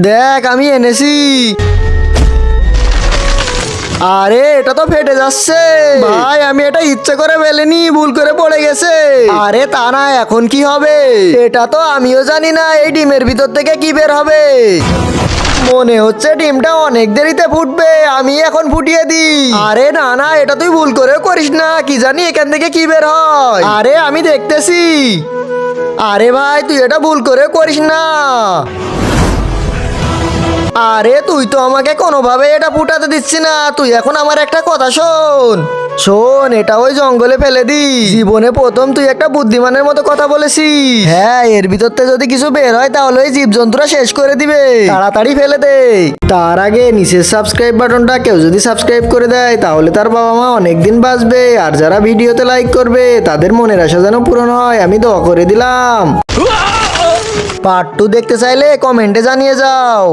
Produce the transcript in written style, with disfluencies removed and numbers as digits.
দেখ আমি এনেছি। আরে এটা তো ফেটে যাচ্ছে ভাই, আমি এটা ইচ্ছে করে ফেলিনি, ভুল করে পড়ে গেছে। আরে তা না, এখন কি হবে? এটা তো আমিও জানি না এই ডিমের ভিতর থেকে কি বের হবে। মনে হচ্ছে ডিমটা অনেক দেরিতে ফুটবে, আমি এখন ফুটিয়ে দিই। আরে না না, এটা তুই ভুল করে করিস না, কি জানি এখান থেকে কি বের হয়। আরে আমি দেখতেছি। আরে ভাই তুই এটা ভুল করে করিস না। আরে তুই তো আমাকে কোনোভাবে এটা ফুটাতে দিচ্ছি না। তুই এখন আমার একটা কথা শোন। শোন, এটা ওই জঙ্গলে ফেলে দি। জীবনে প্রথম তুই একটা বুদ্ধিমানের মতো কথা বলেছিস। হ্যাঁ, এর ভিতরতে যদি কিছু বের হয় তাহলে ওই জীবজন্তুরা শেষ করে দিবে। তাড়াতাড়ি ফেলে দে। তার আগে নিচের সাবস্ক্রাইব বাটনটা কেউ যদি সাবস্ক্রাইব করে দেয় তাহলে তার বাবা মা অনেকদিন বাঁচবে। আর যারা ভিডিওতে লাইক করবে তাদের মনের আশা যেন পূরণ হয়, আমি দোয়া করে দিলাম। পার্ট 2 দেখতে চাইলে কমেন্টে জানিয়ে যাও।